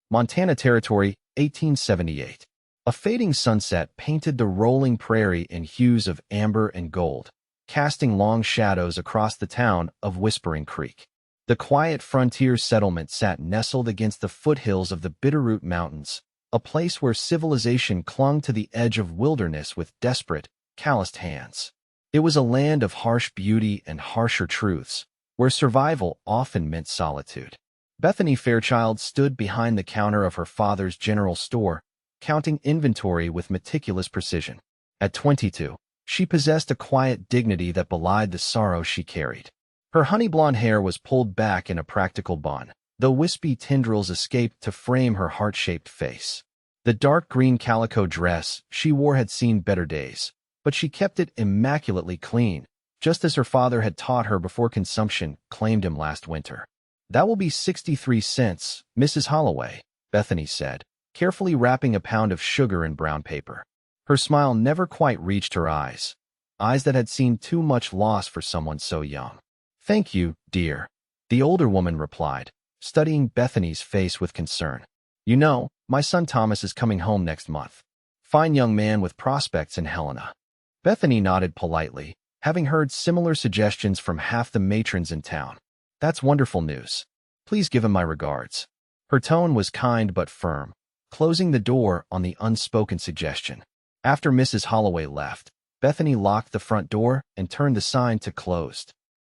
Montana Territory, 1878. A fading sunset painted the rolling prairie in hues of amber and gold, casting long shadows across the town of Whispering Creek. The quiet frontier settlement sat nestled against the foothills of the Bitterroot Mountains, a place where civilization clung to the edge of wilderness with desperate, calloused hands. It was a land of harsh beauty and harsher truths, where survival often meant solitude. Bethany Fairchild stood behind the counter of her father's general store, counting inventory with meticulous precision. At 22, she possessed a quiet dignity that belied the sorrow she carried. Her honey-blonde hair was pulled back in a practical bun, though wispy tendrils escaped to frame her heart-shaped face. The dark green calico dress she wore had seen better days, but she kept it immaculately clean, just as her father had taught her before consumption claimed him last winter. "That will be 63 cents, Mrs. Holloway," Bethany said, carefully wrapping a pound of sugar in brown paper. Her smile never quite reached her eyes that had seen too much loss for someone so young. "Thank you, dear," the older woman replied, studying Bethany's face with concern. "You know, my son Thomas is coming home next month. Fine young man with prospects in Helena." Bethany nodded politely, having heard similar suggestions from half the matrons in town. "That's wonderful news. Please give him my regards." Her tone was kind but firm, closing the door on the unspoken suggestion. After Mrs. Holloway left, Bethany locked the front door and turned the sign to closed.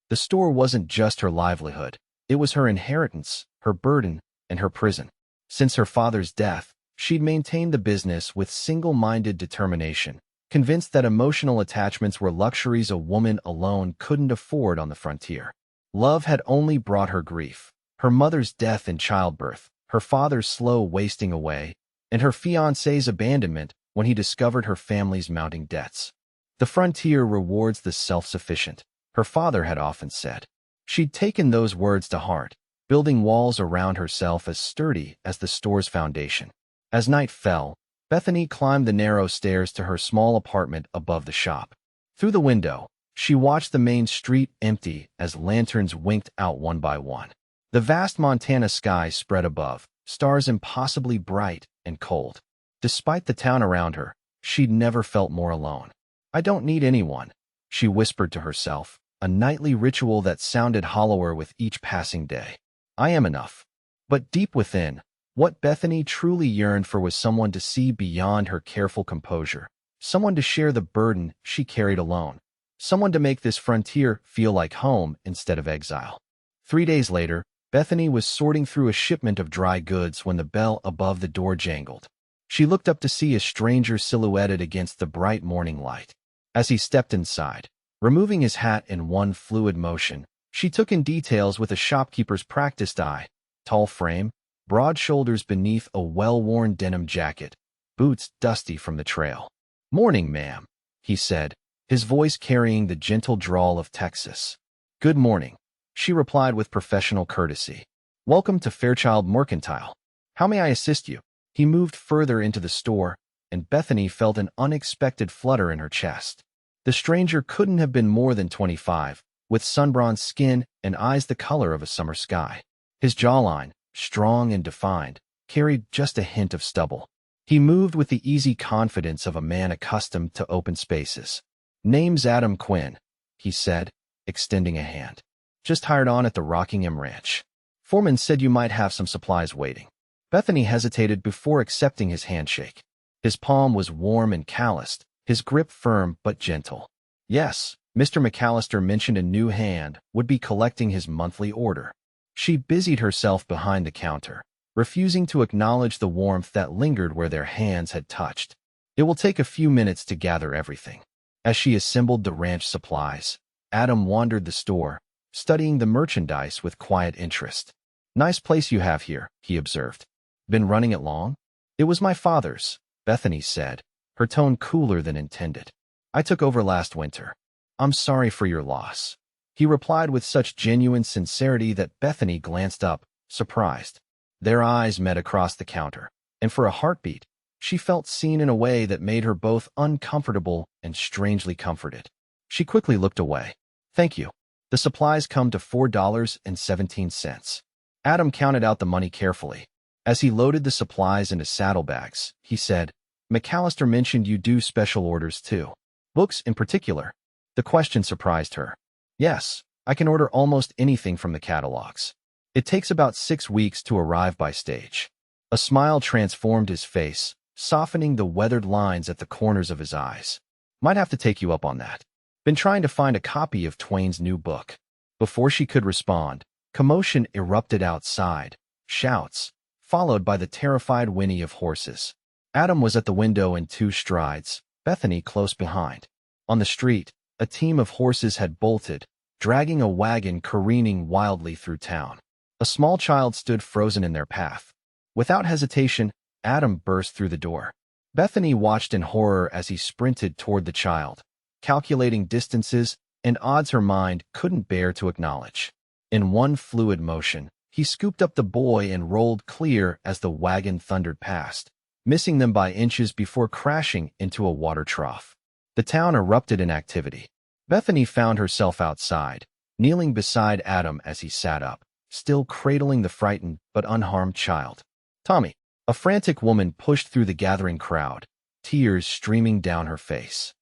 The store wasn't just her livelihood. It was her inheritance, her burden, and her prison. Since her father's death, she'd maintained the business with single-minded determination, convinced that emotional attachments were luxuries a woman alone couldn't afford on the frontier. Love had only brought her grief. Her mother's death in childbirth, her father's slow wasting away, and her fiancé's abandonment when he discovered her family's mounting debts. The frontier rewards the self-sufficient, her father had often said. She'd taken those words to heart, building walls around herself as sturdy as the store's foundation. As night fell, Bethany climbed the narrow stairs to her small apartment above the shop. Through the window, she watched the main street empty as lanterns winked out one by one. The vast Montana sky spread above, stars impossibly bright and cold. Despite the town around her, she'd never felt more alone. "I don't need anyone," she whispered to herself, a nightly ritual that sounded hollower with each passing day. "I am enough." But deep within, what Bethany truly yearned for was someone to see beyond her careful composure, someone to share the burden she carried alone, someone to make this frontier feel like home instead of exile. 3 days later, Bethany was sorting through a shipment of dry goods when the bell above the door jangled. She looked up to see a stranger silhouetted against the bright morning light. As he stepped inside, removing his hat in one fluid motion, she took in details with a shopkeeper's practiced eye: tall frame, broad shoulders beneath a well-worn denim jacket, boots dusty from the trail. "Morning, ma'am," he said, his voice carrying the gentle drawl of Texas. "Good morning," she replied with professional courtesy. "Welcome to Fairchild Mercantile. How may I assist you?" He moved further into the store, and Bethany felt an unexpected flutter in her chest. The stranger couldn't have been more than 25, with sun-bronzed skin and eyes the color of a summer sky. His jawline, strong and defined, carried just a hint of stubble. He moved with the easy confidence of a man accustomed to open spaces. "Name's Adam Quinn," he said, extending a hand. "Just hired on at the Rockingham Ranch. Foreman said you might have some supplies waiting." Bethany hesitated before accepting his handshake. His palm was warm and calloused, his grip firm but gentle. Yes, Mr. McAllister mentioned a new hand would be collecting his monthly order. She busied herself behind the counter, refusing to acknowledge the warmth that lingered where their hands had touched. It will take a few minutes to gather everything. As she assembled the ranch supplies, Adam wandered the store, studying the merchandise with quiet interest. "Nice place you have here," he observed. "Been running it long?" "It was my father's," Bethany said, her tone cooler than intended. "I took over last winter." "I'm sorry for your loss," he replied with such genuine sincerity that Bethany glanced up, surprised. Their eyes met across the counter, and for a heartbeat, she felt seen in a way that made her both uncomfortable and strangely comforted. She quickly looked away. "Thank you. The supplies come to $4.17. Adam counted out the money carefully. As he loaded the supplies into saddlebags, he said, "McAllister mentioned you do special orders too. Books in particular." The question surprised her. "Yes, I can order almost anything from the catalogs. It takes about 6 weeks to arrive by stage." A smile transformed his face, softening the weathered lines at the corners of his eyes. "Might have to take you up on that. Been trying to find a copy of Twain's new book." Before she could respond, commotion erupted outside, shouts, followed by the terrified whinny of horses. Adam was at the window in 2 strides, Bethany close behind. On the street, a team of horses had bolted, dragging a wagon careening wildly through town. A small child stood frozen in their path. Without hesitation, Adam burst through the door. Bethany watched in horror as he sprinted toward the child, calculating distances and odds her mind couldn't bear to acknowledge. In one fluid motion, he scooped up the boy and rolled clear as the wagon thundered past, missing them by inches before crashing into a water trough. The town erupted in activity. Bethany found herself outside, kneeling beside Adam as he sat up, still cradling the frightened but unharmed child. "Tommy!" A frantic woman pushed through the gathering crowd, tears streaming down her face.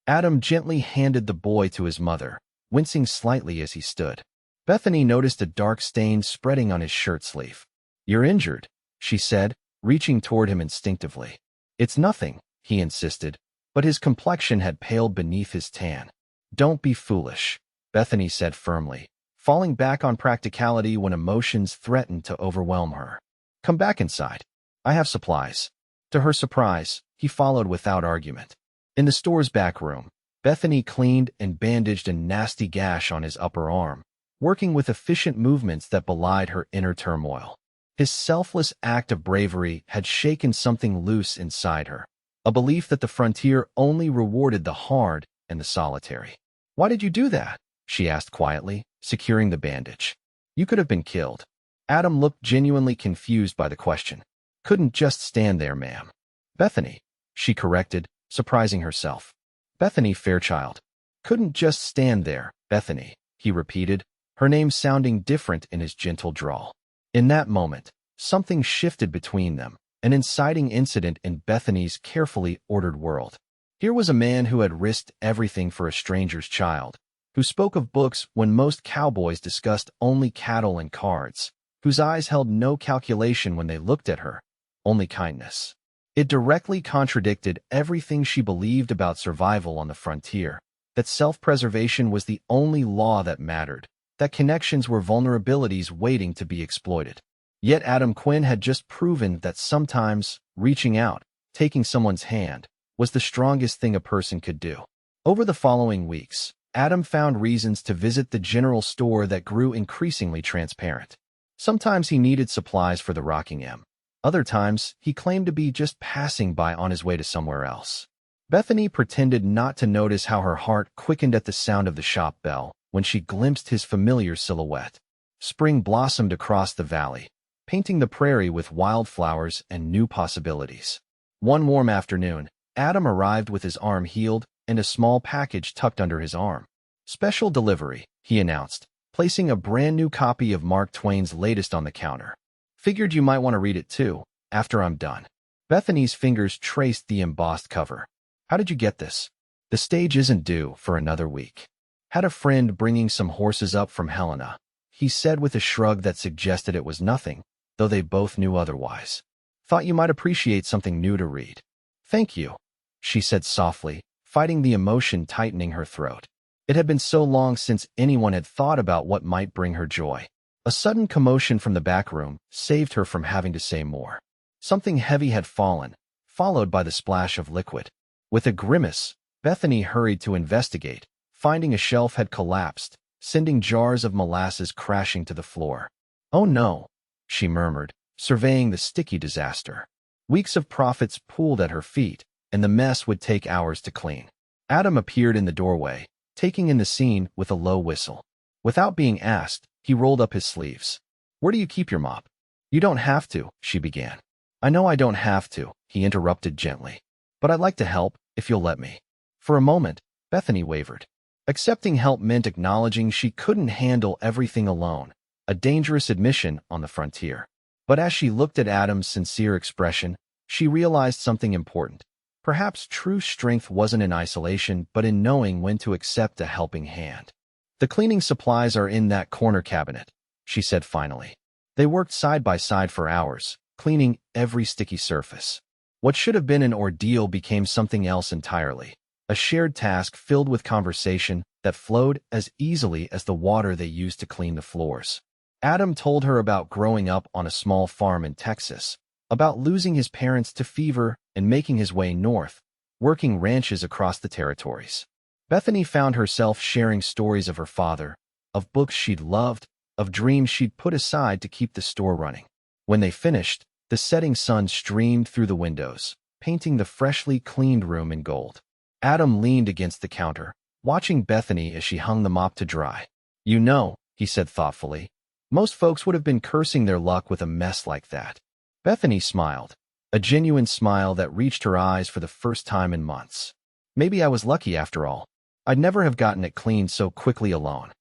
Adam gently handed the boy to his mother, wincing slightly as he stood. Bethany noticed a dark stain spreading on his shirt sleeve. "You're injured," she said, reaching toward him instinctively. "It's nothing," he insisted, but his complexion had paled beneath his tan. "Don't be foolish," Bethany said firmly, falling back on practicality when emotions threatened to overwhelm her. "Come back inside. I have supplies." To her surprise, he followed without argument. In the store's back room, Bethany cleaned and bandaged a nasty gash on his upper arm, working with efficient movements that belied her inner turmoil. His selfless act of bravery had shaken something loose inside her, a belief that the frontier only rewarded the hard and the solitary. "Why did you do that?" she asked quietly, securing the bandage. "You could have been killed." Adam looked genuinely confused by the question. "Couldn't just stand there, ma'am." "Bethany," she corrected, surprising herself. "Bethany Fairchild." "Couldn't just stand there, Bethany," he repeated, her name sounding different in his gentle drawl. In that moment, something shifted between them, an inciting incident in Bethany's carefully ordered world. Here was a man who had risked everything for a stranger's child, who spoke of books when most cowboys discussed only cattle and cards, whose eyes held no calculation when they looked at her, only kindness. It directly contradicted everything she believed about survival on the frontier, that self-preservation was the only law that mattered, that connections were vulnerabilities waiting to be exploited. Yet Adam Quinn had just proven that sometimes reaching out, taking someone's hand, was the strongest thing a person could do. Over the following weeks, Adam found reasons to visit the general store that grew increasingly transparent. Sometimes he needed supplies for the Rocking M. Other times, he claimed to be just passing by on his way to somewhere else. Bethany pretended not to notice how her heart quickened at the sound of the shop bell when she glimpsed his familiar silhouette. Spring blossomed across the valley, painting the prairie with wildflowers and new possibilities. One warm afternoon, Adam arrived with his arm healed and a small package tucked under his arm. "Special delivery," he announced, placing a brand new copy of Mark Twain's latest on the counter. "Figured you might want to read it too, after I'm done." Bethany's fingers traced the embossed cover. "How did you get this?" "The stage isn't due for another week. Had a friend bringing some horses up from Helena," he said with a shrug that suggested it was nothing, though they both knew otherwise. "Thought you might appreciate something new to read." "Thank you," she said softly, fighting the emotion tightening her throat. It had been so long since anyone had thought about what might bring her joy. A sudden commotion from the back room saved her from having to say more. Something heavy had fallen, followed by the splash of liquid. With a grimace, Bethany hurried to investigate, finding a shelf had collapsed, sending jars of molasses crashing to the floor. "Oh no," she murmured, surveying the sticky disaster. Weeks of profits pooled at her feet, and the mess would take hours to clean. Adam appeared in the doorway, taking in the scene with a low whistle. Without being asked, he rolled up his sleeves. "Where do you keep your mop?" "You don't have to," she began. "I know I don't have to," he interrupted gently. "But I'd like to help, if you'll let me." For a moment, Bethany wavered. Accepting help meant acknowledging she couldn't handle everything alone, a dangerous admission on the frontier. But as she looked at Adam's sincere expression, she realized something important. Perhaps true strength wasn't in isolation, but in knowing when to accept a helping hand. "The cleaning supplies are in that corner cabinet," she said finally. They worked side by side for hours, cleaning every sticky surface. What should have been an ordeal became something else entirely, a shared task filled with conversation that flowed as easily as the water they used to clean the floors. Adam told her about growing up on a small farm in Texas, about losing his parents to fever and making his way north, working ranches across the territories. Bethany found herself sharing stories of her father, of books she'd loved, of dreams she'd put aside to keep the store running. When they finished, the setting sun streamed through the windows, painting the freshly cleaned room in gold. Adam leaned against the counter, watching Bethany as she hung the mop to dry. "You know," he said thoughtfully, "most folks would have been cursing their luck with a mess like that." Bethany smiled, a genuine smile that reached her eyes for the first time in months. "Maybe I was lucky after all. I'd never have gotten it cleaned so quickly alone."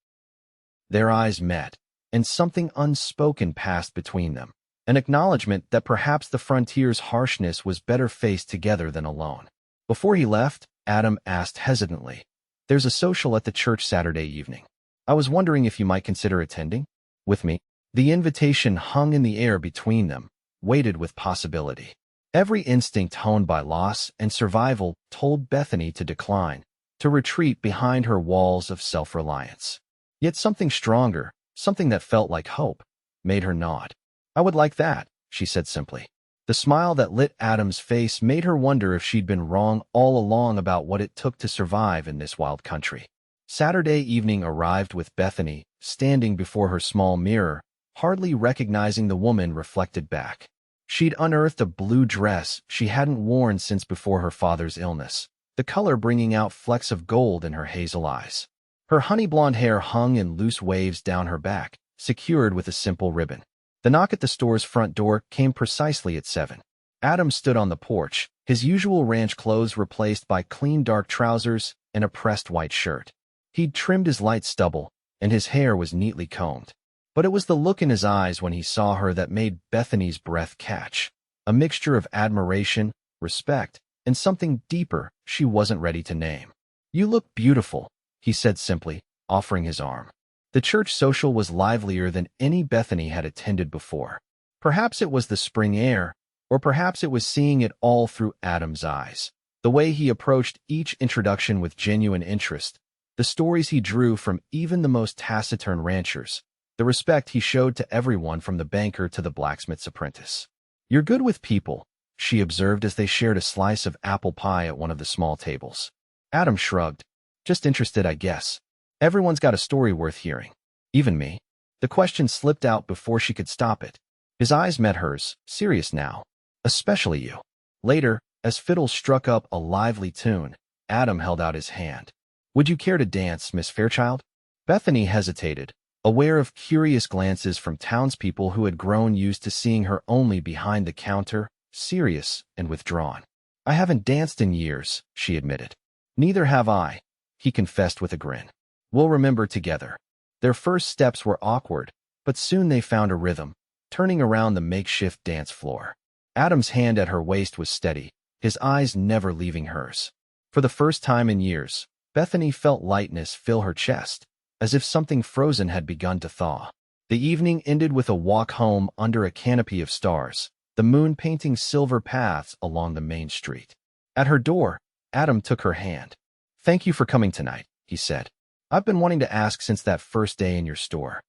Their eyes met, and something unspoken passed between them, an acknowledgement that perhaps the frontier's harshness was better faced together than alone. Before he left, Adam asked hesitantly, "There's a social at the church Saturday evening. I was wondering if you might consider attending with me." The invitation hung in the air between them, weighted with possibility. Every instinct honed by loss and survival told Bethany to decline, to retreat behind her walls of self-reliance. Yet something stronger, something that felt like hope, made her nod. "I would like that," she said simply. The smile that lit Adam's face made her wonder if she'd been wrong all along about what it took to survive in this wild country. Saturday evening arrived with Bethany, standing before her small mirror, hardly recognizing the woman reflected back. She'd unearthed a blue dress she hadn't worn since before her father's illness, the color bringing out flecks of gold in her hazel eyes. Her honey-blonde hair hung in loose waves down her back, secured with a simple ribbon. The knock at the store's front door came precisely at 7. Adam stood on the porch, his usual ranch clothes replaced by clean dark trousers and a pressed white shirt. He'd trimmed his light stubble, and his hair was neatly combed. But it was the look in his eyes when he saw her that made Bethany's breath catch, a mixture of admiration, respect, and something deeper she wasn't ready to name. "You look beautiful," he said simply, offering his arm. The church social was livelier than any Bethany had attended before. Perhaps it was the spring air, or perhaps it was seeing it all through Adam's eyes. The way he approached each introduction with genuine interest, the stories he drew from even the most taciturn ranchers, the respect he showed to everyone from the banker to the blacksmith's apprentice. "You're good with people," she observed as they shared a slice of apple pie at one of the small tables. Adam shrugged. "Just interested, I guess. Everyone's got a story worth hearing. Even me." The question slipped out before she could stop it. His eyes met hers, serious now. "Especially you." Later, as fiddles struck up a lively tune, Adam held out his hand. "Would you care to dance, Miss Fairchild?" Bethany hesitated, aware of curious glances from townspeople who had grown used to seeing her only behind the counter, serious and withdrawn. "I haven't danced in years," she admitted. "Neither have I," he confessed with a grin. "We'll remember together." Their first steps were awkward, but soon they found a rhythm, turning around the makeshift dance floor. Adam's hand at her waist was steady, his eyes never leaving hers. For the first time in years, Bethany felt lightness fill her chest, as if something frozen had begun to thaw. The evening ended with a walk home under a canopy of stars, the moon painting silver paths along the main street. At her door, Adam took her hand. "Thank you for coming tonight," he said. "I've been wanting to ask since that first day in your store."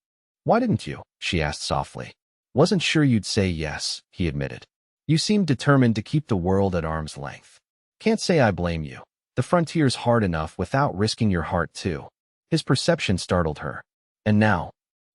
"Why didn't you?" she asked softly. "Wasn't sure you'd say yes," he admitted. "You seemed determined to keep the world at arm's length." "Can't say I blame you. The frontier's hard enough without risking your heart too." His perception startled her. "And now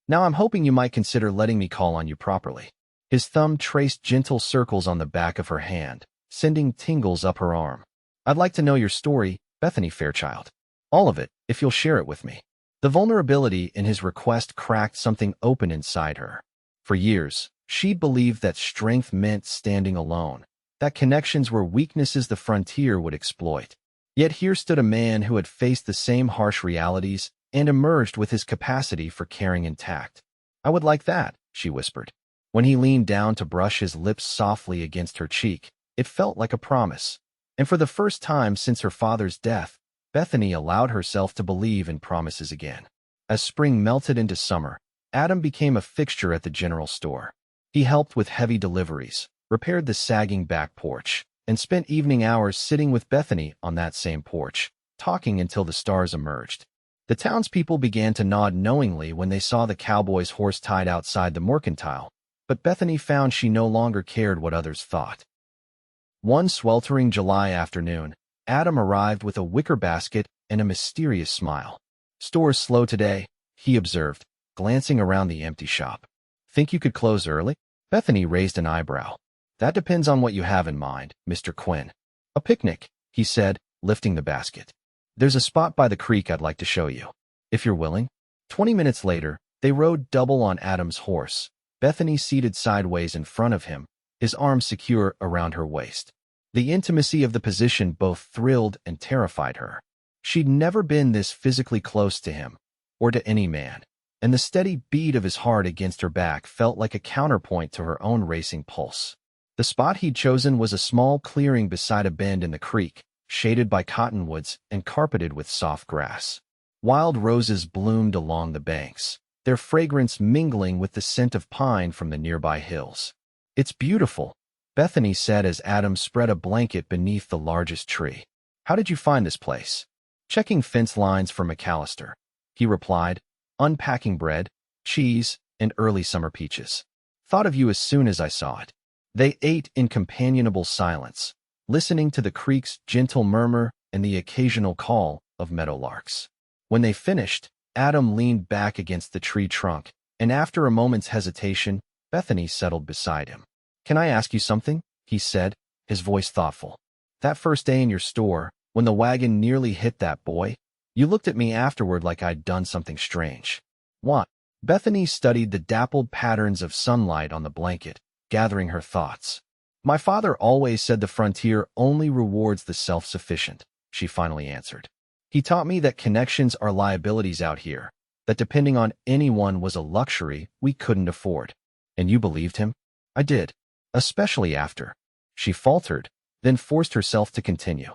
I'm hoping you might consider letting me call on you properly." His thumb traced gentle circles on the back of her hand, sending tingles up her arm. "I'd like to know your story, Bethany Fairchild. All of it, if you'll share it with me." The vulnerability in his request cracked something open inside her. For years, she'd believed that strength meant standing alone, that connections were weaknesses the frontier would exploit. Yet here stood a man who had faced the same harsh realities and emerged with his capacity for caring intact. "I would like that," she whispered. When he leaned down to brush his lips softly against her cheek, it felt like a promise. And for the first time since her father's death, Bethany allowed herself to believe in promises again. As spring melted into summer, Adam became a fixture at the general store. He helped with heavy deliveries, repaired the sagging back porch, and spent evening hours sitting with Bethany on that same porch, talking until the stars emerged. The townspeople began to nod knowingly when they saw the cowboy's horse tied outside the mercantile, but Bethany found she no longer cared what others thought. One sweltering July afternoon, Adam arrived with a wicker basket and a mysterious smile. "Store's slow today," he observed, glancing around the empty shop. "Think you could close early?" Bethany raised an eyebrow. "That depends on what you have in mind, Mr. Quinn." "A picnic," he said, lifting the basket. "There's a spot by the creek I'd like to show you, if you're willing." 20 minutes later, they rode double on Adam's horse, Bethany seated sideways in front of him, his arms secure around her waist. The intimacy of the position both thrilled and terrified her. She'd never been this physically close to him, or to any man, and the steady beat of his heart against her back felt like a counterpoint to her own racing pulse. The spot he'd chosen was a small clearing beside a bend in the creek, shaded by cottonwoods and carpeted with soft grass. Wild roses bloomed along the banks, their fragrance mingling with the scent of pine from the nearby hills. "It's beautiful," Bethany said as Adam spread a blanket beneath the largest tree. "How did you find this place?" "Checking fence lines for McAllister," he replied, "unpacking bread, cheese, and early summer peaches. Thought of you as soon as I saw it." They ate in companionable silence, listening to the creek's gentle murmur and the occasional call of meadowlarks. When they finished, Adam leaned back against the tree trunk, and after a moment's hesitation, Bethany settled beside him. "Can I ask you something?" he said, his voice thoughtful. "That first day in your store, when the wagon nearly hit that boy, you looked at me afterward like I'd done something strange." "What?" Bethany studied the dappled patterns of sunlight on the blanket, gathering her thoughts. "My father always said the frontier only rewards the self-sufficient," she finally answered. "He taught me that connections are liabilities out here, that depending on anyone was a luxury we couldn't afford." "And you believed him?" "I did, especially after." She faltered, then forced herself to continue.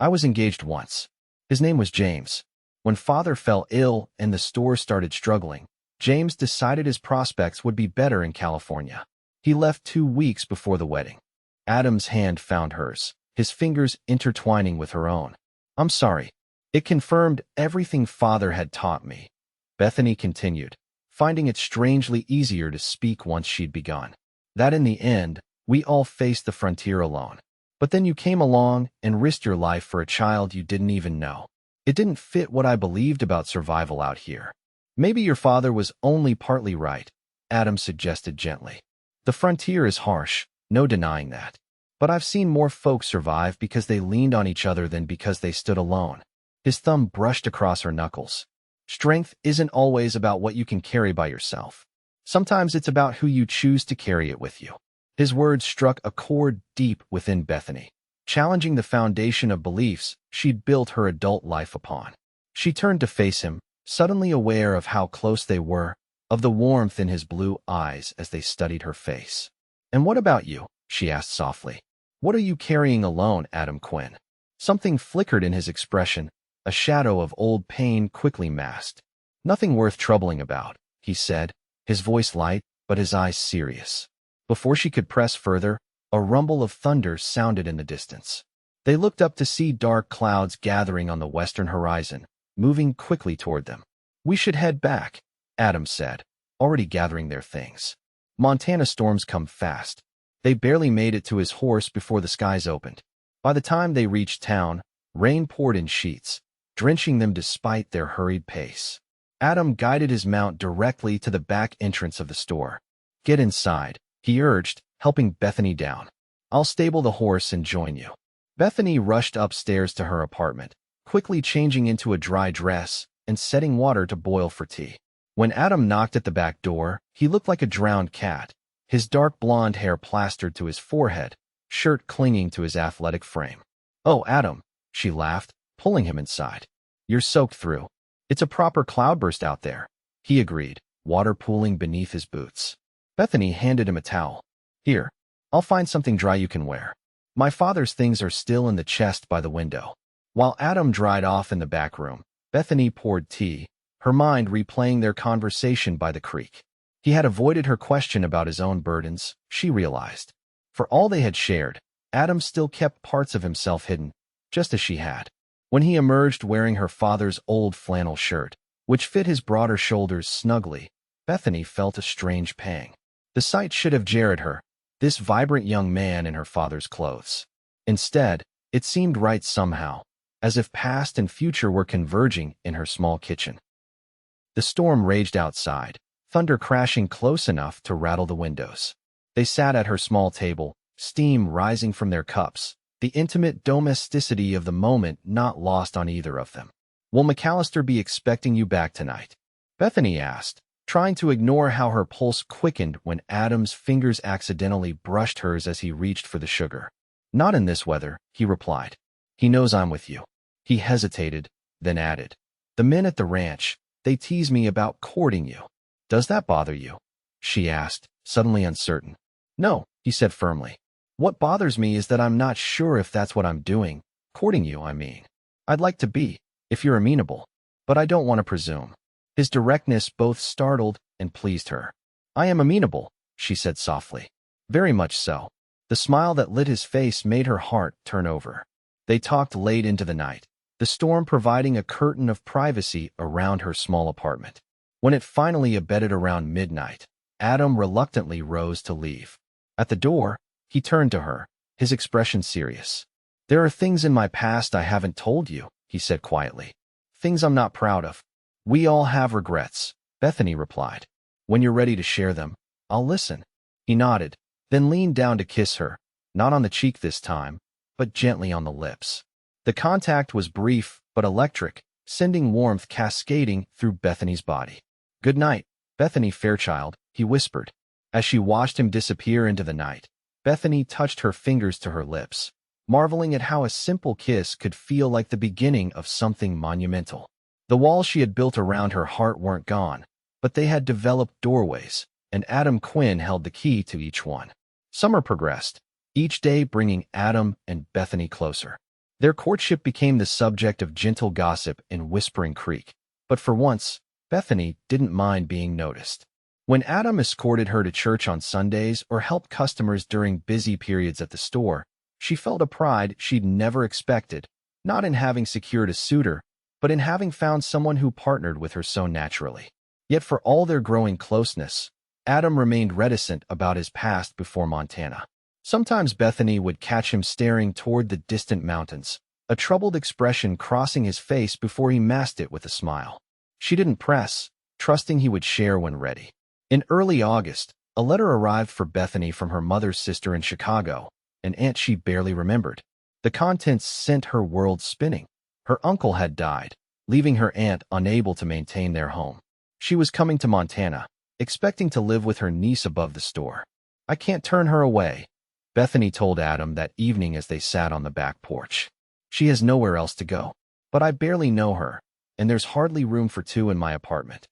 "I was engaged once. His name was James. When father fell ill and the store started struggling, James decided his prospects would be better in California. He left 2 weeks before the wedding." Adam's hand found hers, his fingers intertwining with her own. "I'm sorry. It confirmed everything father had taught me," Bethany continued, finding it strangely easier to speak once she'd begun. "That in the end, we all faced the frontier alone. But then you came along and risked your life for a child you didn't even know. It didn't fit what I believed about survival out here." "Maybe your father was only partly right," Adam suggested gently. "The frontier is harsh, no denying that. But I've seen more folks survive because they leaned on each other than because they stood alone." His thumb brushed across her knuckles. "Strength isn't always about what you can carry by yourself. Sometimes it's about who you choose to carry it with you." His words struck a chord deep within Bethany, challenging the foundation of beliefs she'd built her adult life upon. She turned to face him, suddenly aware of how close they were, of the warmth in his blue eyes as they studied her face. "And what about you?" she asked softly. "What are you carrying alone, Adam Quinn?" Something flickered in his expression, a shadow of old pain quickly masked. "Nothing worth troubling about," he said, his voice light but his eyes serious. Before she could press further, a rumble of thunder sounded in the distance. They looked up to see dark clouds gathering on the western horizon, moving quickly toward them. "We should head back," Adam said, already gathering their things. "Montana storms come fast." They barely made it to his horse before the skies opened. By the time they reached town, rain poured in sheets, drenching them despite their hurried pace. Adam guided his mount directly to the back entrance of the store. "Get inside," he urged, helping Bethany down. "I'll stable the horse and join you." Bethany rushed upstairs to her apartment, quickly changing into a dry dress and setting water to boil for tea. When Adam knocked at the back door, he looked like a drowned cat, his dark blonde hair plastered to his forehead, shirt clinging to his athletic frame. "Oh, Adam," she laughed, pulling him inside. "You're soaked through." "It's a proper cloudburst out there," he agreed, water pooling beneath his boots. Bethany handed him a towel. Here, I'll find something dry you can wear. My father's things are still in the chest by the window. While Adam dried off in the back room, Bethany poured tea, her mind replaying their conversation by the creek. He had avoided her question about his own burdens, she realized. For all they had shared, Adam still kept parts of himself hidden, just as she had. When he emerged wearing her father's old flannel shirt, which fit his broader shoulders snugly, Bethany felt a strange pang. The sight should have jarred her, this vibrant young man in her father's clothes. Instead, it seemed right somehow, as if past and future were converging in her small kitchen. The storm raged outside, thunder crashing close enough to rattle the windows. They sat at her small table, steam rising from their cups, the intimate domesticity of the moment not lost on either of them. Will McAllister be expecting you back tonight? Bethany asked, trying to ignore how her pulse quickened when Adam's fingers accidentally brushed hers as he reached for the sugar. Not in this weather, he replied. He knows I'm with you. He hesitated, then added, the men at the ranch, they tease me about courting you. Does that bother you? She asked, suddenly uncertain. No, he said firmly. What bothers me is that I'm not sure if that's what I'm doing. Courting you, I mean. I'd like to be, if you're amenable, but I don't want to presume. His directness both startled and pleased her. I am amenable, she said softly. Very much so. The smile that lit his face made her heart turn over. They talked late into the night, the storm providing a curtain of privacy around her small apartment. When it finally abated around midnight, Adam reluctantly rose to leave. At the door, he turned to her, his expression serious. There are things in my past I haven't told you, he said quietly. Things I'm not proud of. We all have regrets, Bethany replied. When you're ready to share them, I'll listen. He nodded, then leaned down to kiss her, not on the cheek this time, but gently on the lips. The contact was brief but electric, sending warmth cascading through Bethany's body. Good night, Bethany Fairchild, he whispered. As she watched him disappear into the night, Bethany touched her fingers to her lips, marveling at how a simple kiss could feel like the beginning of something monumental. The walls she had built around her heart weren't gone, but they had developed doorways, and Adam Quinn held the key to each one. Summer progressed, each day bringing Adam and Bethany closer. Their courtship became the subject of gentle gossip in Whispering Creek, but for once, Bethany didn't mind being noticed. When Adam escorted her to church on Sundays or helped customers during busy periods at the store, she felt a pride she'd never expected, not in having secured a suitor, but in having found someone who partnered with her so naturally. Yet for all their growing closeness, Adam remained reticent about his past before Montana. Sometimes Bethany would catch him staring toward the distant mountains, a troubled expression crossing his face before he masked it with a smile. She didn't press, trusting he would share when ready. In early August, a letter arrived for Bethany from her mother's sister in Chicago, an aunt she barely remembered. The contents sent her world spinning. Her uncle had died, leaving her aunt unable to maintain their home. She was coming to Montana, expecting to live with her niece above the store. I can't turn her away, Bethany told Adam that evening as they sat on the back porch. She has nowhere else to go. But I barely know her, and there's hardly room for two in my apartment.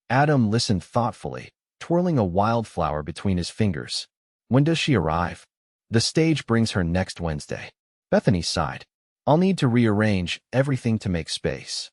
Adam listened thoughtfully, twirling a wildflower between his fingers. When does she arrive? The stage brings her next Wednesday. Bethany sighed. I'll need to rearrange everything to make space.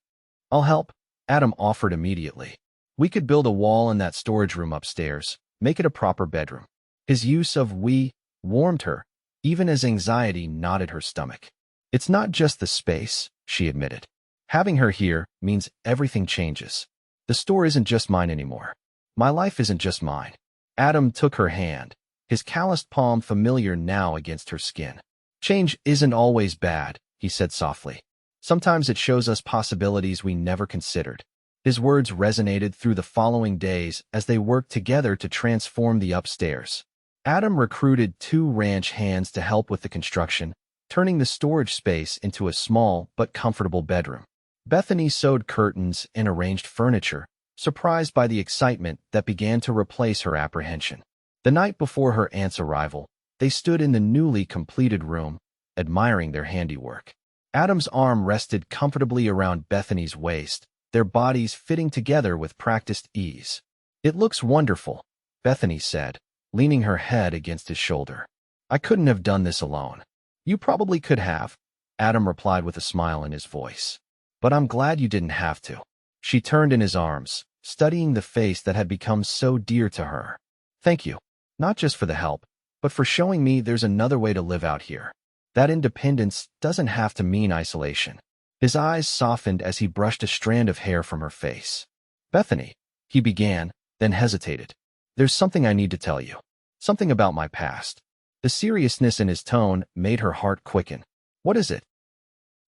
I'll help, Adam offered immediately. We could build a wall in that storage room upstairs, make it a proper bedroom. His use of we warmed her, even as anxiety knotted her stomach. It's not just the space, she admitted. Having her here means everything changes. The store isn't just mine anymore. My life isn't just mine. Adam took her hand, his calloused palm familiar now against her skin. Change isn't always bad, he said softly. Sometimes it shows us possibilities we never considered. His words resonated through the following days as they worked together to transform the upstairs. Adam recruited 2 ranch hands to help with the construction, turning the storage space into a small but comfortable bedroom. Bethany sewed curtains and arranged furniture, surprised by the excitement that began to replace her apprehension. The night before her aunt's arrival, they stood in the newly completed room, admiring their handiwork. Adam's arm rested comfortably around Bethany's waist, their bodies fitting together with practiced ease. It looks wonderful, Bethany said, leaning her head against his shoulder. I couldn't have done this alone. You probably could have, Adam replied with a smile in his voice. But I'm glad you didn't have to. She turned in his arms, studying the face that had become so dear to her. Thank you, not just for the help, but for showing me there's another way to live out here. That independence doesn't have to mean isolation. His eyes softened as he brushed a strand of hair from her face. Bethany, he began, then hesitated. There's something I need to tell you. Something about my past. The seriousness in his tone made her heart quicken. What is it?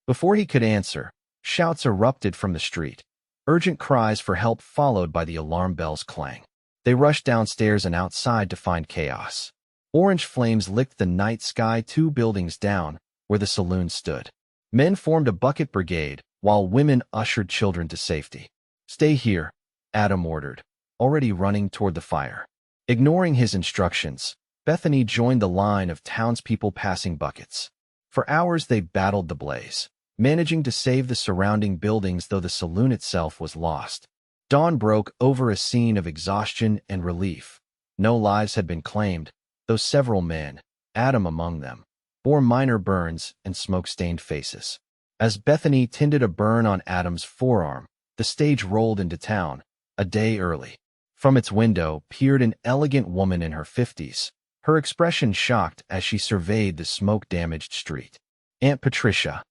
Before he could answer, shouts erupted from the street. Urgent cries for help followed by the alarm bell's clang. They rushed downstairs and outside to find chaos. Orange flames licked the night sky 2 buildings down, where the saloon stood. Men formed a bucket brigade, while women ushered children to safety. Stay here, Adam ordered, already running toward the fire. Ignoring his instructions, Bethany joined the line of townspeople passing buckets. For hours they battled the blaze, managing to save the surrounding buildings though the saloon itself was lost. Dawn broke over a scene of exhaustion and relief. No lives had been claimed, though several men, Adam among them, bore minor burns and smoke-stained faces. As Bethany tended a burn on Adam's forearm, the stage rolled into town, a day early. From its window peered an elegant woman in her 50s, her expression shocked as she surveyed the smoke-damaged street. Aunt Patricia,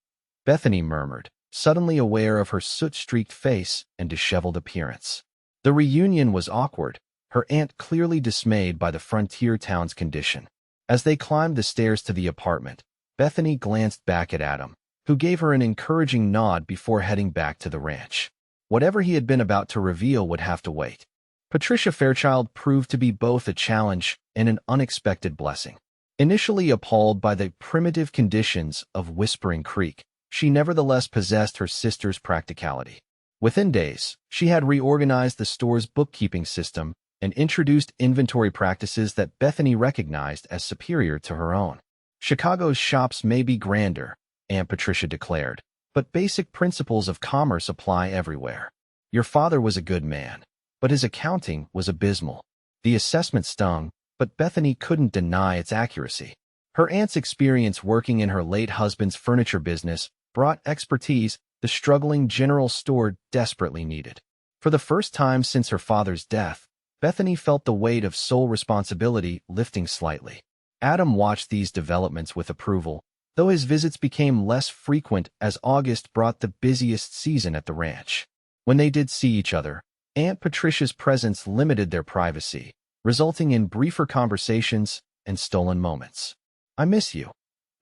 Bethany murmured, suddenly aware of her soot-streaked face and disheveled appearance. The reunion was awkward, her aunt clearly dismayed by the frontier town's condition. As they climbed the stairs to the apartment, Bethany glanced back at Adam, who gave her an encouraging nod before heading back to the ranch. Whatever he had been about to reveal would have to wait. Patricia Fairchild proved to be both a challenge and an unexpected blessing. Initially appalled by the primitive conditions of Whispering Creek, she nevertheless possessed her sister's practicality. Within days, she had reorganized the store's bookkeeping system and introduced inventory practices that Bethany recognized as superior to her own. Chicago's shops may be grander, Aunt Patricia declared, but basic principles of commerce apply everywhere. Your father was a good man, but his accounting was abysmal. The assessment stung, but Bethany couldn't deny its accuracy. Her aunt's experience working in her late husband's furniture business brought expertise the struggling general store desperately needed. For the first time since her father's death, Bethany felt the weight of sole responsibility lifting slightly. Adam watched these developments with approval, though his visits became less frequent as August brought the busiest season at the ranch. When they did see each other, Aunt Patricia's presence limited their privacy, resulting in briefer conversations and stolen moments. I miss you,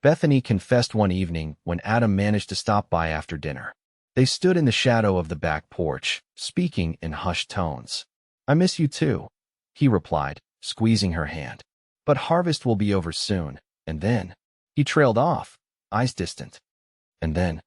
Bethany confessed one evening when Adam managed to stop by after dinner. They stood in the shadow of the back porch, speaking in hushed tones. I miss you too, he replied, squeezing her hand. But harvest will be over soon, and then... He trailed off, eyes distant. And then...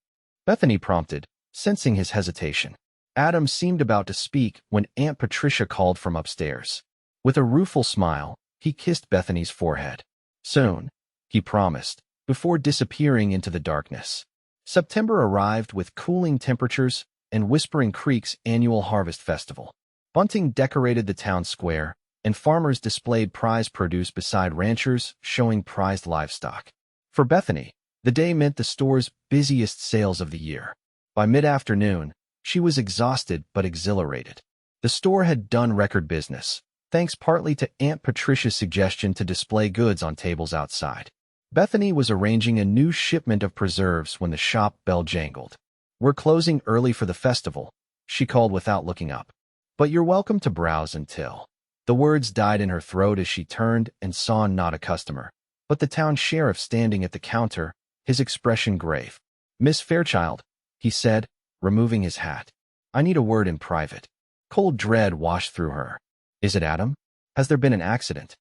Bethany prompted, sensing his hesitation. Adam seemed about to speak when Aunt Patricia called from upstairs. With a rueful smile, he kissed Bethany's forehead. Soon, he promised, before disappearing into the darkness. September arrived with cooling temperatures and Whispering Creek's annual harvest festival. Bunting decorated the town square, and farmers displayed prize produce beside ranchers showing prized livestock. For Bethany, the day meant the store's busiest sales of the year. By mid-afternoon, she was exhausted but exhilarated. The store had done record business, thanks partly to Aunt Patricia's suggestion to display goods on tables outside. Bethany was arranging a new shipment of preserves when the shop bell jangled. We're closing early for the festival, she called without looking up. But you're welcome to browse until... The words died in her throat as she turned and saw not a customer, but the town sheriff standing at the counter, his expression grave. Miss Fairchild, he said, removing his hat. I need a word in private. Cold dread washed through her. Is it Adam? Has there been an accident?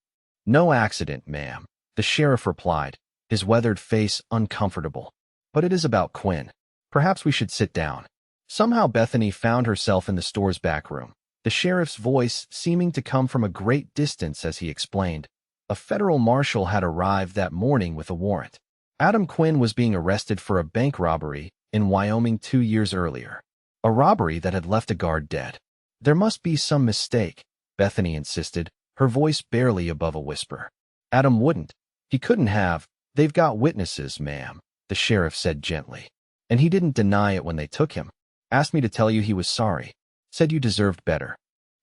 No accident, ma'am, the sheriff replied, his weathered face uncomfortable. But it is about Quinn. Perhaps we should sit down. Somehow Bethany found herself in the store's back room, the sheriff's voice seeming to come from a great distance as he explained. A federal marshal had arrived that morning with a warrant. Adam Quinn was being arrested for a bank robbery in Wyoming 2 years earlier. A robbery that had left a guard dead. There must be some mistake, Bethany insisted, her voice barely above a whisper. Adam wouldn't. He couldn't have. They've got witnesses, ma'am, the sheriff said gently. And he didn't deny it when they took him. Asked me to tell you he was sorry. Said you deserved better.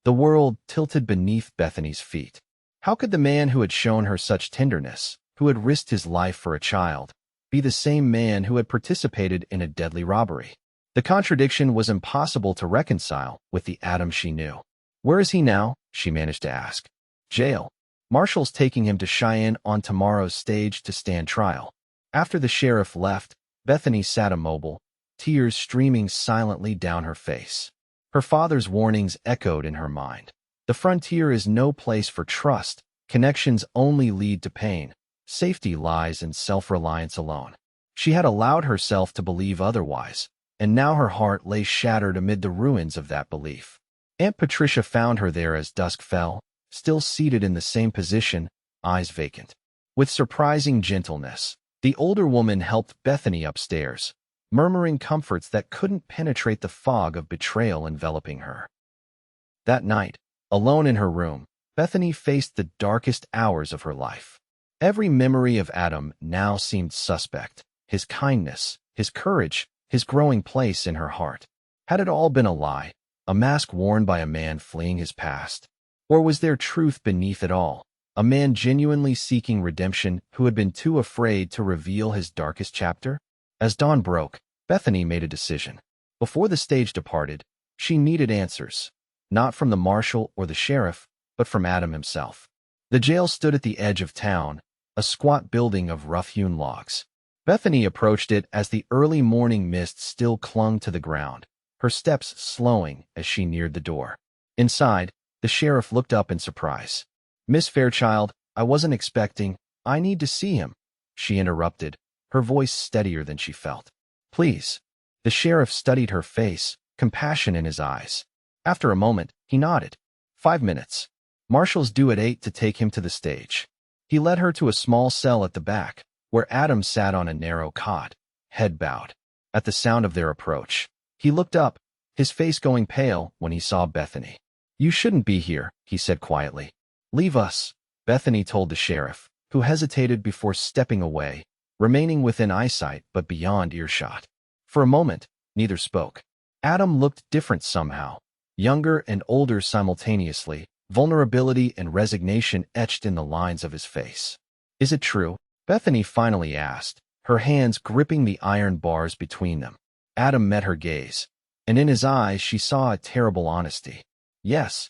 The world tilted beneath Bethany's feet. How could the man who had shown her such tenderness, who had risked his life for a child, be the same man who had participated in a deadly robbery? The contradiction was impossible to reconcile with the Adam she knew. Where is he now? She managed to ask. Jail. Marshall's taking him to Cheyenne on tomorrow's stage to stand trial. After the sheriff left, Bethany sat immobile, tears streaming silently down her face. Her father's warnings echoed in her mind. The frontier is no place for trust. Connections only lead to pain. Safety lies in self-reliance alone. She had allowed herself to believe otherwise, and now her heart lay shattered amid the ruins of that belief. Aunt Patricia found her there as dusk fell, still seated in the same position, eyes vacant. With surprising gentleness, the older woman helped Bethany upstairs, murmuring comforts that couldn't penetrate the fog of betrayal enveloping her. That night, alone in her room, Bethany faced the darkest hours of her life. Every memory of Adam now seemed suspect. His kindness, his courage, his growing place in her heart. Had it all been a lie, a mask worn by a man fleeing his past? Or was there truth beneath it all, a man genuinely seeking redemption who had been too afraid to reveal his darkest chapter? As dawn broke, Bethany made a decision. Before the stage departed, she needed answers, not from the marshal or the sheriff, but from Adam himself. The jail stood at the edge of town, a squat building of rough-hewn logs. Bethany approached it as the early morning mist still clung to the ground, her steps slowing as she neared the door. Inside, the sheriff looked up in surprise. Miss Fairchild, I wasn't expecting. I need to see him, she interrupted, her voice steadier than she felt. Please. The sheriff studied her face, compassion in his eyes. After a moment, he nodded. 5 minutes. Marshall's due at 8 to take him to the stage. He led her to a small cell at the back, where Adam sat on a narrow cot, head bowed. At the sound of their approach, he looked up, his face going pale when he saw Bethany. You shouldn't be here, he said quietly. Leave us, Bethany told the sheriff, who hesitated before stepping away, remaining within eyesight but beyond earshot. For a moment, neither spoke. Adam looked different somehow, younger and older simultaneously, vulnerability and resignation etched in the lines of his face. Is it true? Bethany finally asked, her hands gripping the iron bars between them. Adam met her gaze, and in his eyes she saw a terrible honesty. Yes.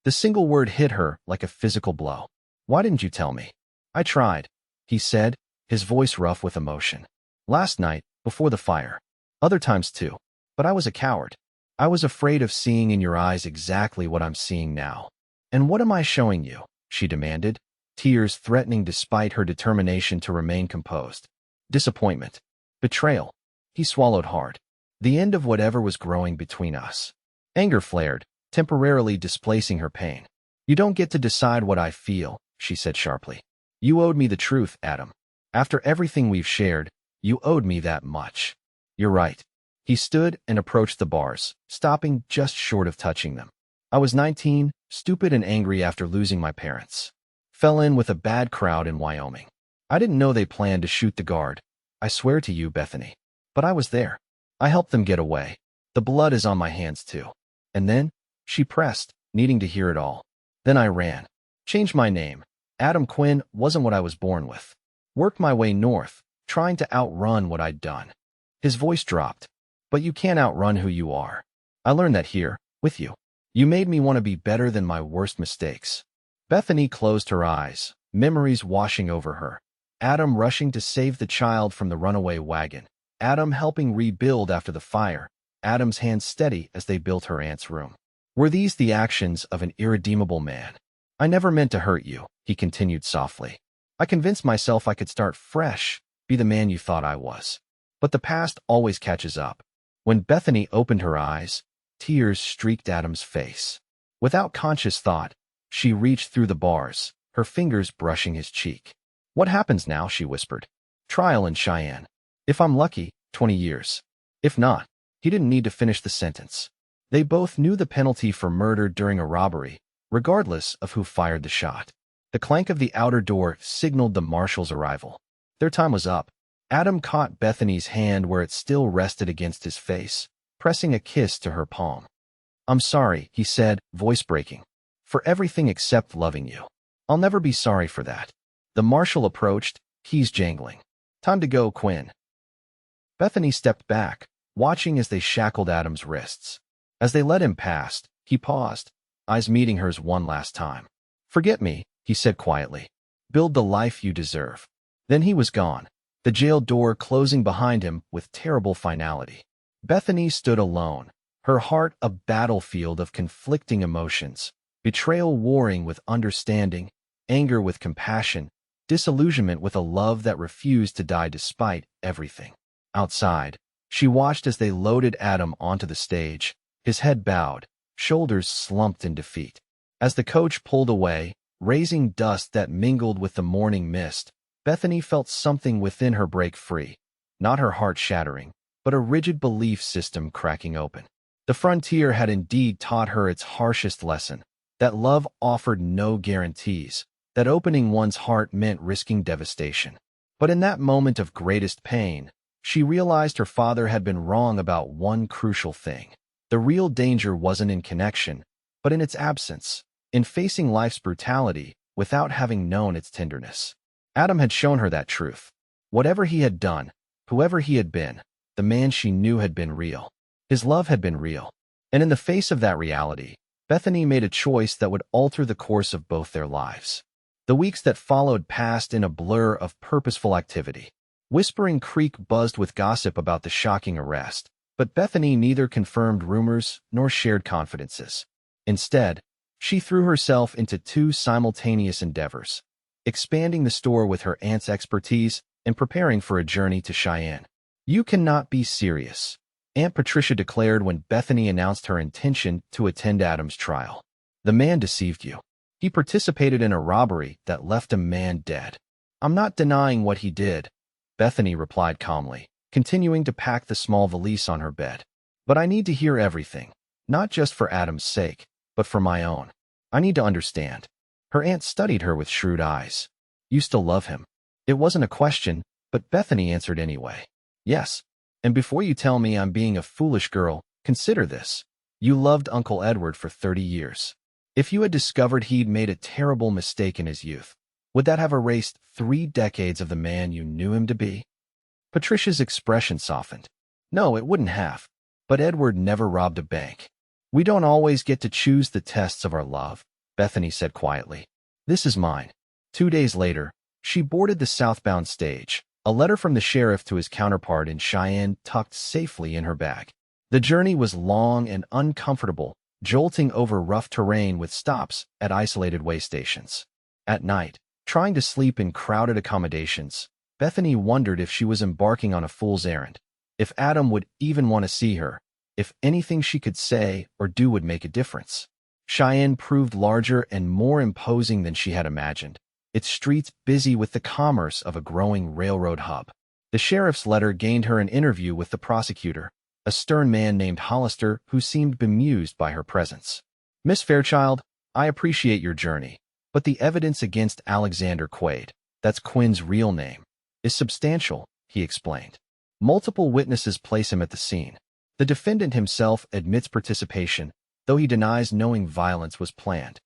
The single word hit her like a physical blow. Why didn't you tell me? I tried, he said, his voice rough with emotion. Last night, before the fire. Other times too. But I was a coward. I was afraid of seeing in your eyes exactly what I'm seeing now. And what am I showing you? She demanded, tears threatening despite her determination to remain composed. Disappointment. Betrayal. He swallowed hard. The end of whatever was growing between us. Anger flared, temporarily displacing her pain. You don't get to decide what I feel, she said sharply. You owed me the truth, Adam. After everything we've shared, you owed me that much. You're right. He stood and approached the bars, stopping just short of touching them. I was 19, stupid and angry after losing my parents. Fell in with a bad crowd in Wyoming. I didn't know they planned to shoot the guard. I swear to you, Bethany. But I was there. I helped them get away. The blood is on my hands too. And then, she pressed, needing to hear it all. Then I ran. Changed my name. Adam Quinn wasn't what I was born with. Worked my way north, trying to outrun what I'd done. His voice dropped. But you can't outrun who you are. I learned that here, with you. You made me want to be better than my worst mistakes. Bethany closed her eyes, memories washing over her. Adam rushing to save the child from the runaway wagon. Adam helping rebuild after the fire. Adam's hands steady as they built her aunt's room. Were these the actions of an irredeemable man? I never meant to hurt you, he continued softly. I convinced myself I could start fresh, be the man you thought I was. But the past always catches up. When Bethany opened her eyes, tears streaked Adam's face. Without conscious thought, she reached through the bars, her fingers brushing his cheek. What happens now, she whispered. Trial in Cheyenne. If I'm lucky, 20 years. If not, he didn't need to finish the sentence. They both knew the penalty for murder during a robbery, regardless of who fired the shot. The clank of the outer door signaled the marshal's arrival. Their time was up. Adam caught Bethany's hand where it still rested against his face, pressing a kiss to her palm. "I'm sorry," he said, voice breaking, "for everything except loving you. I'll never be sorry for that." The marshal approached, keys jangling. "Time to go, Quinn." Bethany stepped back, watching as they shackled Adam's wrists. As they led him past, he paused, eyes meeting hers one last time. "Forget me," he said quietly. "Build the life you deserve." Then he was gone, the jail door closing behind him with terrible finality. Bethany stood alone, her heart a battlefield of conflicting emotions, betrayal warring with understanding, anger with compassion, disillusionment with a love that refused to die despite everything. Outside, she watched as they loaded Adam onto the stage, his head bowed, shoulders slumped in defeat. As the coach pulled away, raising dust that mingled with the morning mist, Bethany felt something within her break free, not her heart shattering, but a rigid belief system cracking open. The frontier had indeed taught her its harshest lesson, that love offered no guarantees, that opening one's heart meant risking devastation. But in that moment of greatest pain, she realized her father had been wrong about one crucial thing. The real danger wasn't in connection, but in its absence, in facing life's brutality without having known its tenderness. Adam had shown her that truth. Whatever he had done, whoever he had been, the man she knew had been real. His love had been real. And in the face of that reality, Bethany made a choice that would alter the course of both their lives. The weeks that followed passed in a blur of purposeful activity. Whispering Creek buzzed with gossip about the shocking arrest, but Bethany neither confirmed rumors nor shared confidences. Instead, she threw herself into two simultaneous endeavors: expanding the store with her aunt's expertise and preparing for a journey to Cheyenne. "You cannot be serious," Aunt Patricia declared when Bethany announced her intention to attend Adam's trial. "The man deceived you. He participated in a robbery that left a man dead." "I'm not denying what he did," Bethany replied calmly, continuing to pack the small valise on her bed. "But I need to hear everything, not just for Adam's sake, but for my own. I need to understand." Her aunt studied her with shrewd eyes. "You still love him?" It wasn't a question, but Bethany answered anyway. "Yes. And before you tell me I'm being a foolish girl, consider this. You loved Uncle Edward for 30 years. If you had discovered he'd made a terrible mistake in his youth, would that have erased 3 decades of the man you knew him to be?" Patricia's expression softened. "No, it wouldn't have. But Edward never robbed a bank." "We don't always get to choose the tests of our love," Bethany said quietly. "This is mine." 2 days later, she boarded the southbound stage, a letter from the sheriff to his counterpart in Cheyenne tucked safely in her bag. The journey was long and uncomfortable, jolting over rough terrain with stops at isolated way stations. At night, trying to sleep in crowded accommodations, Bethany wondered if she was embarking on a fool's errand, if Adam would even want to see her, if anything she could say or do would make a difference. Cheyenne proved larger and more imposing than she had imagined, its streets busy with the commerce of a growing railroad hub. The sheriff's letter gained her an interview with the prosecutor, a stern man named Hollister who seemed bemused by her presence. "Miss Fairchild, I appreciate your journey, but the evidence against Alexander Quaid, that's Quinn's real name, is substantial," he explained. "Multiple witnesses place him at the scene. The defendant himself admits participation, though he denies knowing violence was planned."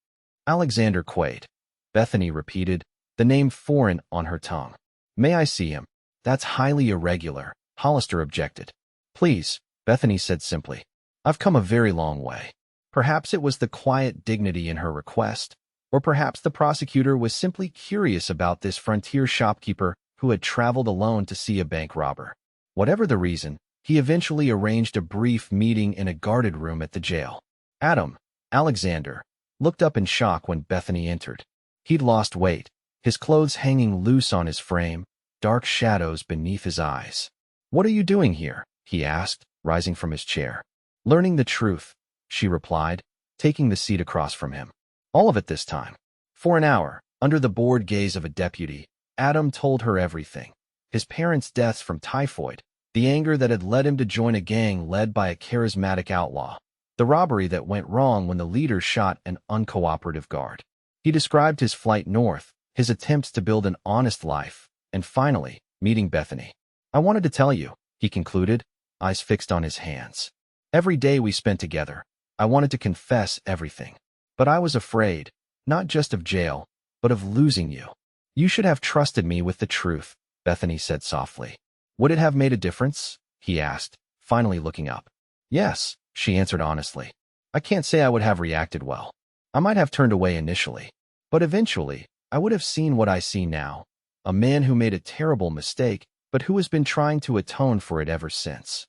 "Alexander Quaid," Bethany repeated, the name foreign on her tongue. "May I see him?" "That's highly irregular," Hollister objected. "Please," Bethany said simply. "I've come a very long way." Perhaps it was the quiet dignity in her request, or perhaps the prosecutor was simply curious about this frontier shopkeeper who had traveled alone to see a bank robber. Whatever the reason, he eventually arranged a brief meeting in a guarded room at the jail. Adam, Alexander, looked up in shock when Bethany entered. He'd lost weight, his clothes hanging loose on his frame, dark shadows beneath his eyes. "What are you doing here?" he asked, rising from his chair. "Learning the truth," she replied, taking the seat across from him. "All of it this time." For an hour, under the bored gaze of a deputy, Adam told her everything. His parents' deaths from typhoid, the anger that had led him to join a gang led by a charismatic outlaw, the robbery that went wrong when the leader shot an uncooperative guard. He described his flight north, his attempts to build an honest life, and finally, meeting Bethany. "I wanted to tell you," he concluded, eyes fixed on his hands. "Every day we spent together, I wanted to confess everything. But I was afraid, not just of jail, but of losing you. You should have trusted me with the truth," Bethany said softly. "Would it have made a difference?" he asked, finally looking up. "Yes," she answered honestly. "I can't say I would have reacted well. I might have turned away initially. But eventually, I would have seen what I see now. A man who made a terrible mistake, but who has been trying to atone for it ever since."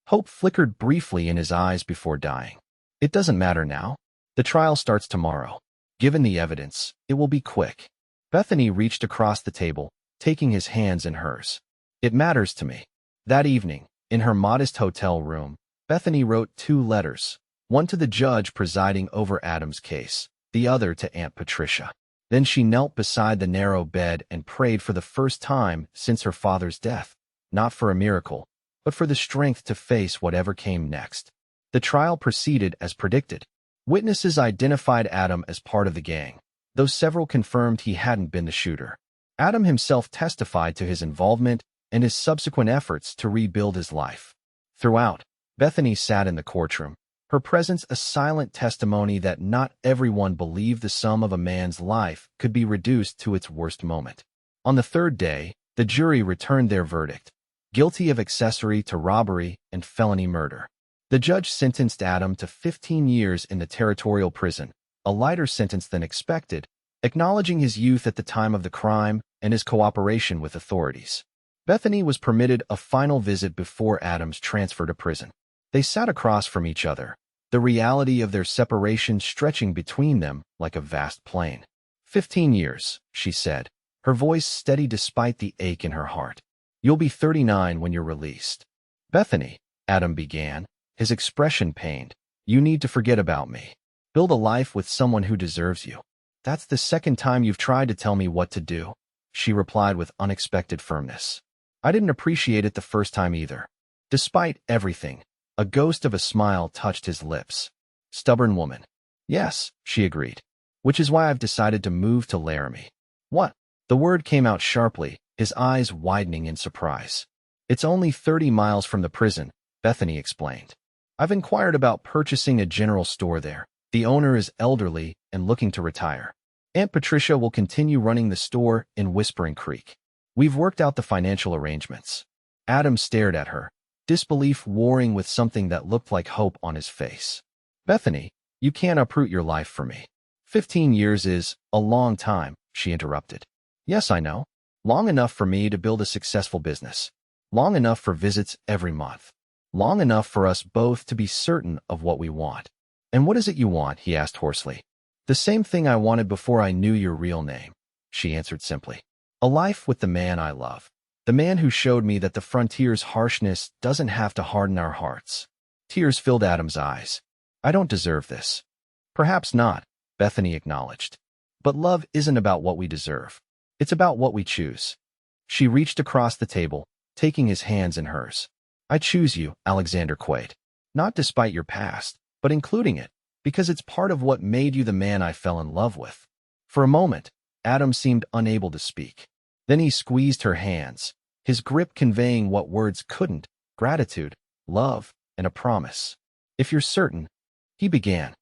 Hope flickered briefly in his eyes before dying. "It doesn't matter now. The trial starts tomorrow. Given the evidence, it will be quick." Bethany reached across the table, taking his hands in hers. "It matters to me." That evening, in her modest hotel room, Bethany wrote 2 letters, one to the judge presiding over Adam's case, the other to Aunt Patricia. Then she knelt beside the narrow bed and prayed for the first time since her father's death, not for a miracle, but for the strength to face whatever came next. The trial proceeded as predicted. Witnesses identified Adam as part of the gang, though several confirmed he hadn't been the shooter. Adam himself testified to his involvement and his subsequent efforts to rebuild his life. Throughout, Bethany sat in the courtroom, her presence a silent testimony that not everyone believed the sum of a man's life could be reduced to its worst moment. On the 3rd day, the jury returned their verdict, guilty of accessory to robbery and felony murder. The judge sentenced Adam to 15 years in the territorial prison, a lighter sentence than expected, acknowledging his youth at the time of the crime and his cooperation with authorities. Bethany was permitted a final visit before Adam's transfer to prison. They sat across from each other, the reality of their separation stretching between them like a vast plain. 15 years, she said, her voice steady despite the ache in her heart. "You'll be 39 when you're released." "Bethany," Adam began, his expression pained, "you need to forget about me. Build a life with someone who deserves you." "That's the second time you've tried to tell me what to do," she replied with unexpected firmness. "I didn't appreciate it the first time either." Despite everything, a ghost of a smile touched his lips. "Stubborn woman." "Yes," she agreed. "Which is why I've decided to move to Laramie." "What?" The word came out sharply, his eyes widening in surprise. "It's only 30 miles from the prison," Bethany explained. "I've inquired about purchasing a general store there. The owner is elderly and looking to retire. Aunt Patricia will continue running the store in Whispering Creek. We've worked out the financial arrangements." Adam stared at her, disbelief warring with something that looked like hope on his face. "Bethany, you can't uproot your life for me." 15 years is a long time, she interrupted. "Yes, I know. Long enough for me to build a successful business. Long enough for visits every month. Long enough for us both to be certain of what we want." "And what is it you want?" he asked hoarsely. "The same thing I wanted before I knew your real name," she answered simply. "A life with the man I love. The man who showed me that the frontier's harshness doesn't have to harden our hearts." Tears filled Adam's eyes. "I don't deserve this." "Perhaps not," Bethany acknowledged. "But love isn't about what we deserve. It's about what we choose." She reached across the table, taking his hands in hers. "I choose you, Alexander Quaid. Not despite your past, but including it, because it's part of what made you the man I fell in love with." For a moment, Adam seemed unable to speak. Then he squeezed her hands, his grip conveying what words couldn't: gratitude, love, and a promise. "If you're certain," he began.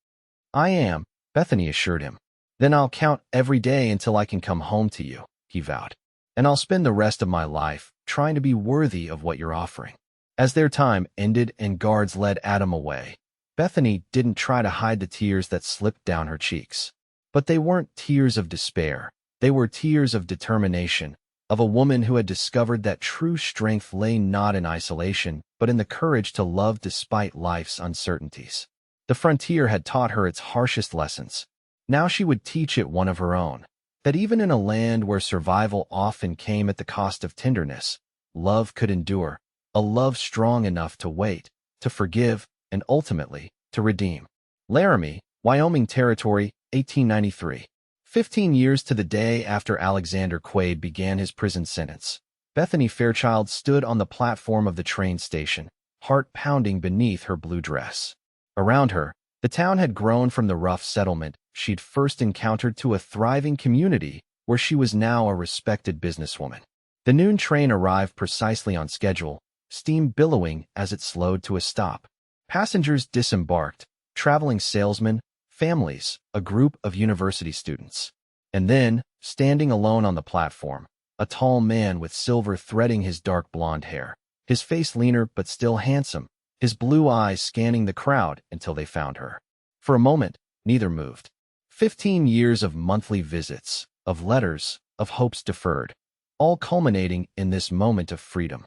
"I am," Bethany assured him. "Then I'll count every day until I can come home to you," he vowed. "And I'll spend the rest of my life trying to be worthy of what you're offering." As their time ended and guards led Adam away, Bethany didn't try to hide the tears that slipped down her cheeks. But they weren't tears of despair. They were tears of determination, of a woman who had discovered that true strength lay not in isolation, but in the courage to love despite life's uncertainties. The frontier had taught her its harshest lessons. Now she would teach it one of her own, that even in a land where survival often came at the cost of tenderness, love could endure, a love strong enough to wait, to forgive, and ultimately, to redeem. Laramie, Wyoming Territory, 1893. 15 years to the day after Alexander Quaid began his prison sentence, Bethany Fairchild stood on the platform of the train station, heart pounding beneath her blue dress. Around her, the town had grown from the rough settlement she'd first encountered to a thriving community where she was now a respected businesswoman. The noon train arrived precisely on schedule, steam billowing as it slowed to a stop. Passengers disembarked, traveling salesmen, families, a group of university students. And then, standing alone on the platform, a tall man with silver threading his dark blonde hair, his face leaner but still handsome, his blue eyes scanning the crowd until they found her. For a moment, neither moved. 15 years of monthly visits, of letters, of hopes deferred, all culminating in this moment of freedom.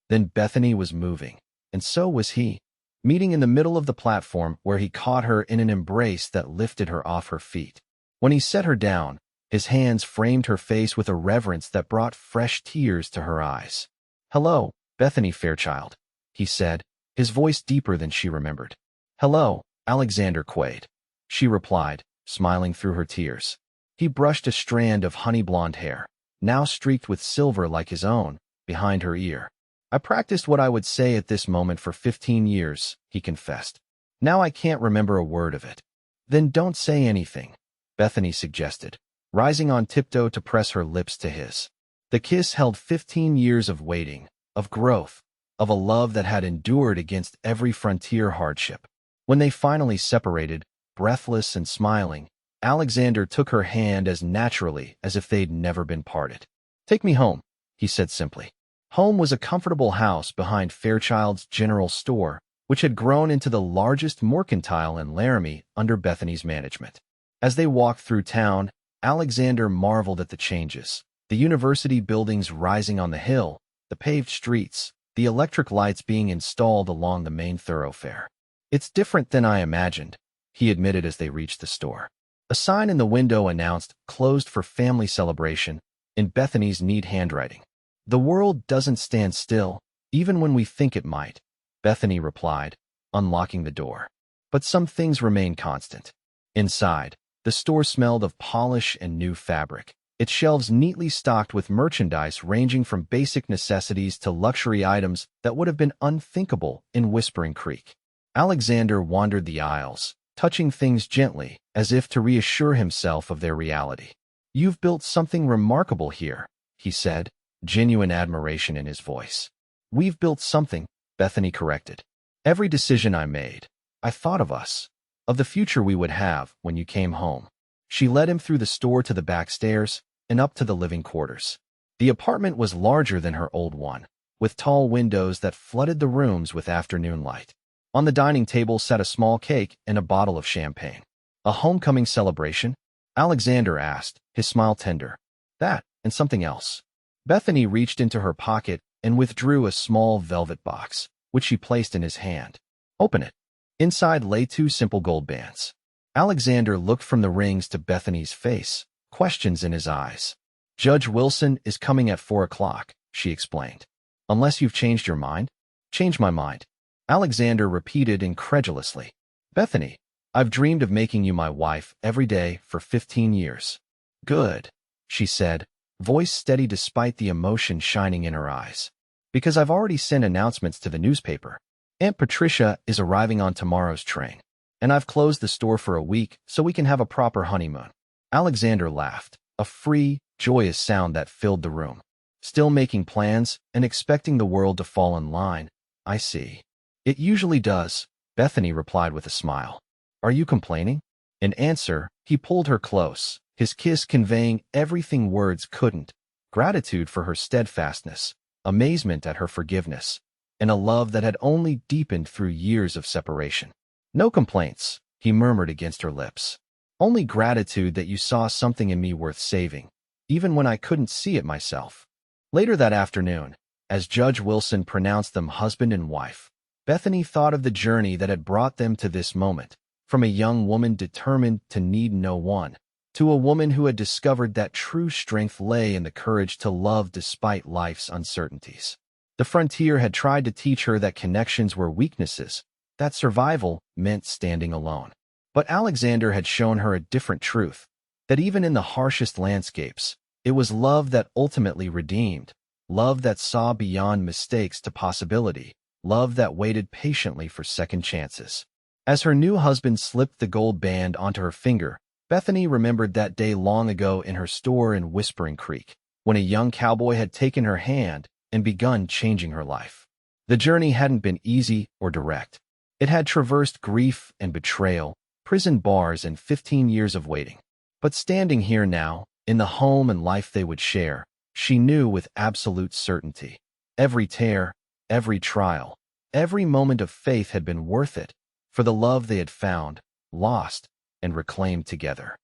Then Bethany was moving, and so was he, meeting in the middle of the platform where he caught her in an embrace that lifted her off her feet. When he set her down, his hands framed her face with a reverence that brought fresh tears to her eyes. "Hello, Bethany Fairchild," he said, his voice deeper than she remembered. "Hello, Alexander Quaid," she replied, smiling through her tears. He brushed a strand of honey-blonde hair, now streaked with silver like his own, behind her ear. "I practiced what I would say at this moment for 15 years, he confessed. "Now I can't remember a word of it." "Then don't say anything," Bethany suggested, rising on tiptoe to press her lips to his. The kiss held 15 years of waiting, of growth, of a love that had endured against every frontier hardship. When they finally separated, breathless and smiling, Alexander took her hand as naturally as if they'd never been parted. "Take me home," he said simply. Home was a comfortable house behind Fairchild's general store, which had grown into the largest mercantile in Laramie under Bethany's management. As they walked through town, Alexander marveled at the changes. The university buildings rising on the hill, the paved streets, the electric lights being installed along the main thoroughfare. "It's different than I imagined," he admitted as they reached the store. A sign in the window announced, "Closed for family celebration," in Bethany's neat handwriting. "The world doesn't stand still, even when we think it might," Bethany replied, unlocking the door. "But some things remain constant." Inside, the store smelled of polish and new fabric, its shelves neatly stocked with merchandise ranging from basic necessities to luxury items that would have been unthinkable in Whispering Creek. Alexander wandered the aisles, touching things gently, as if to reassure himself of their reality. "You've built something remarkable here," he said, genuine admiration in his voice. "We've built something," Bethany corrected. "Every decision I made, I thought of us, of the future we would have when you came home." She led him through the store to the back stairs and up to the living quarters. The apartment was larger than her old one, with tall windows that flooded the rooms with afternoon light. On the dining table sat a small cake and a bottle of champagne. "A homecoming celebration?" Alexander asked, his smile tender. "That, and something else." Bethany reached into her pocket and withdrew a small velvet box, which she placed in his hand. "Open it." Inside lay 2 simple gold bands. Alexander looked from the rings to Bethany's face, questions in his eyes. "Judge Wilson is coming at 4 o'clock, she explained. "Unless you've changed your mind?" "Changed my mind," Alexander repeated incredulously. "Bethany, I've dreamed of making you my wife every day for 15 years. "Good," she said, voice steady despite the emotion shining in her eyes. "Because I've already sent announcements to the newspaper. Aunt Patricia is arriving on tomorrow's train, and I've closed the store for a week so we can have a proper honeymoon." Alexander laughed, a free, joyous sound that filled the room. "Still making plans and expecting the world to fall in line. I see." "It usually does," Bethany replied with a smile. "Are you complaining?" In answer, he pulled her close, his kiss conveying everything words couldn't: gratitude for her steadfastness, amazement at her forgiveness, and a love that had only deepened through years of separation. "No complaints," he murmured against her lips. "Only gratitude that you saw something in me worth saving, even when I couldn't see it myself." Later that afternoon, as Judge Wilson pronounced them husband and wife, Bethany thought of the journey that had brought them to this moment, from a young woman determined to need no one, to a woman who had discovered that true strength lay in the courage to love despite life's uncertainties. The frontier had tried to teach her that connections were weaknesses, that survival meant standing alone. But Alexander had shown her a different truth, that even in the harshest landscapes, it was love that ultimately redeemed, love that saw beyond mistakes to possibility, love that waited patiently for second chances. As her new husband slipped the gold band onto her finger, Bethany remembered that day long ago in her store in Whispering Creek, when a young cowboy had taken her hand and begun changing her life. The journey hadn't been easy or direct. It had traversed grief and betrayal, prison bars, and 15 years of waiting. But standing here now, in the home and life they would share, she knew with absolute certainty. Every tear, every trial, every moment of faith had been worth it, for the love they had found, lost, and reclaimed together.